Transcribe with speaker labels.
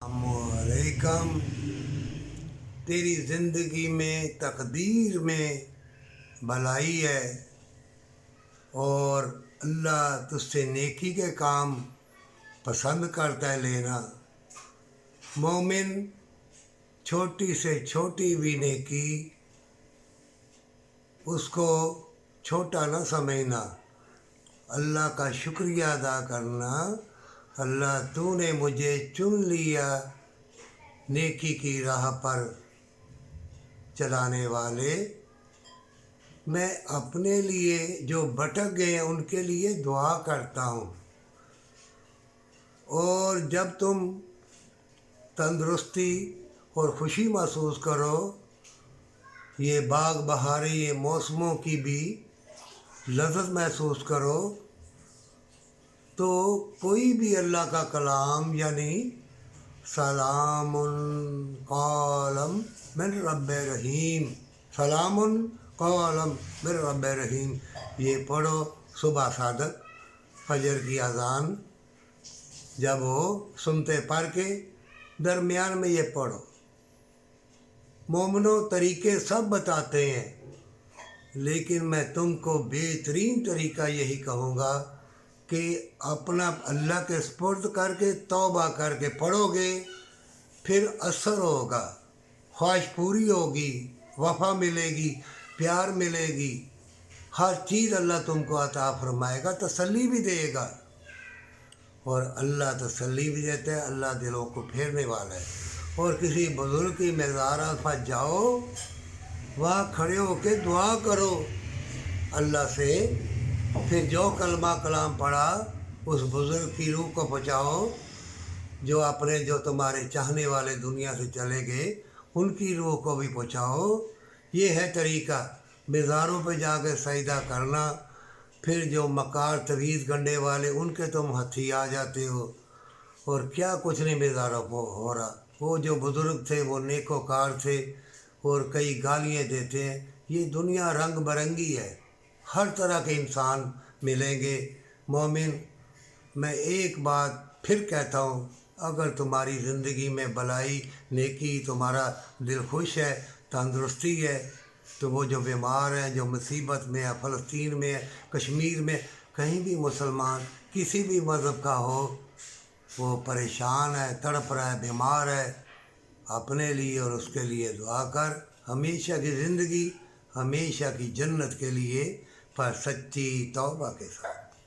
Speaker 1: अलैकम। तेरी ज़िंदगी में तकदीर में भलाई है और अल्लाह तुझसे नेकी के काम पसंद करता है लेना। मोमिन छोटी से छोटी भी नेकी उसको छोटा न समझना, अल्लाह का शुक्रिया अदा करना। अल्लाह तूने मुझे चुन लिया नेकी की राह पर चलाने वाले। मैं अपने लिए जो भटक गए हैं उनके लिए दुआ करता हूँ। और जब तुम तंदुरुस्ती और ख़ुशी महसूस करो, ये बाग बहारें ये मौसमों की भी लज़्ज़त महसूस करो, तो कोई भी अल्लाह का कलाम यानी सलामुन कौलम मिन रब्बिर रहीम, सलामुन कौलम मिन रब्बिर रहीम, ये पढ़ो सुबह सादक फजर की अज़ान जब हो सुनते पढ़ के दरमियान में ये पढ़ो। मोमिनो तरीके सब बताते हैं, लेकिन मैं तुमको बेहतरीन तरीका यही कहूँगा कि अपना अल्लाह के सुपुर्द करके तौबा करके पढ़ोगे, फिर असर होगा, ख्वाहिश पूरी होगी, वफ़ा मिलेगी, प्यार मिलेगी, हर चीज़ अल्लाह तुमको अता फरमाएगा, तसल्ली भी देगा। और अल्लाह तसल्ली भी देता है, अल्लाह दिलों को फेरने वाला है। और किसी बुज़ुर्ग की मज़ार पर जाओ, वहाँ खड़े होकर दुआ करो अल्लाह से, फिर जो कलमा कलाम पढ़ा उस बुज़ुर्ग की रूह को पहुँचाओ, जो तुम्हारे चाहने वाले दुनिया से चले गए उनकी रूह को भी पहुँचाओ। ये है तरीका, मज़ारों पे जाकर सजदा करना। फिर जो मकार तवीज़ गंढे वाले उनके तुम हथी आ जाते हो, और क्या कुछ नहीं मज़ारों को हो रहा। वो जो बुज़ुर्ग थे वो नेकोकार थे और कई गालियाँ देते हैं। ये दुनिया रंग बरंगी है, हर तरह के इंसान मिलेंगे। मोमिन, मैं एक बात फिर कहता हूँ, अगर तुम्हारी ज़िंदगी में भलाई नेकी, तुम्हारा दिल खुश है, तंदुरुस्ती है, तो वो जो बीमार हैं, जो मुसीबत में है, फ़लस्तीन में है, कश्मीर में, कहीं भी मुसलमान किसी भी मज़हब का हो, वो परेशान है, तड़प रहा है, बीमार है, अपने लिए और उसके लिए दुआ कर। हमेशा की ज़िंदगी, हमेशा की जन्नत के लिए, पर सच्ची तौबा के साथ।